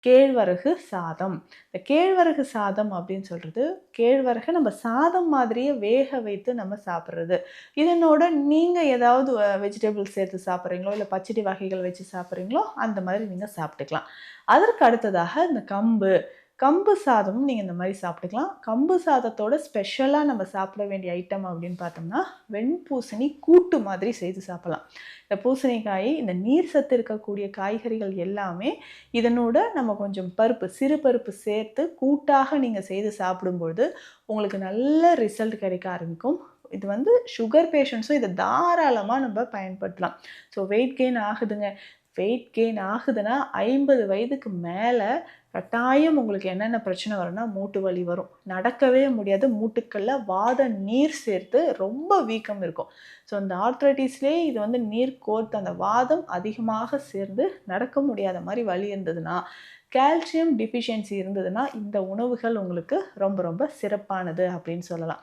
கேழ்வரகு சாதம். இந்த கேழ்வரகு சாதம் அப்படின்னு சொல்றது, கேழ்வரக நம்ம சாதம் மாதிரியே வேக வைத்து நம்ம சாப்பிடுறது. இதனோட நீங்க ஏதாவது வெஜிடபிள்ஸ் சேர்த்து சாப்பிடுறீங்களோ, இல்ல பச்சடி வகைகள் வச்சு சாப்பிடுறீங்களோ, அந்த மாதிரி நீங்க சாப்பிட்டுக்கலாம். அதற்கு அடுத்ததாக இந்த கம்பு. கம்பு சாதமும் நீங்க இந்த மாரி சாப்பிட்டுக்கலாம். கம்பு சாதத்தோட ஸ்பெஷலா நம்ம சாப்பிட வேண்டிய ஐட்டம் அப்படின்னு பார்த்தோம்னா, வெண்பூசணி கூட்டு மாதிரி செய்து சாப்பிடலாம். இந்த பூசணிக்காய், இந்த நீர் சத்து இருக்கக்கூடிய காய்கறிகள் எல்லாமே இதனோட நம்ம கொஞ்சம் பருப்பு, சிறு பருப்பு சேர்த்து கூட்டாக நீங்க செய்து சாப்பிடும்பொழுது, உங்களுக்கு நல்ல ரிசல்ட் கிடைக்க ஆரம்பிக்கும். இது வந்து சுகர் பேஷண்ட்ஸும் இத தாராளமா நம்ப பயன்படுத்தலாம். ஸோ வெயிட் கெயின் ஆகுதுங்க. வெயிட் கெயின் ஆகுதுன்னா 50 வயதுக்கு மேல கட்டாயம் உங்களுக்கு என்னென்ன பிரச்சனை வரும்னா, மூட்டு வலி வரும். நடக்கவே முடியாது. மூட்டுக்கள்ல வாத நீர் சேர்த்து ரொம்ப வீக்கம் இருக்கும். ஸோ இந்த ஆர்த்ரைட்டிஸ்லயே இது வந்து நீர் கோர்த்து அந்த வாதம் அதிகமாக சேர்ந்து நடக்க முடியாத மாரி வலி இருந்ததுன்னா, கால்சியம் டெஃபிஷியன்சி இருந்ததுன்னா, இந்த உணவுகள் உங்களுக்கு ரொம்ப ரொம்ப சிறப்பானது அப்படின்னு சொல்லலாம்.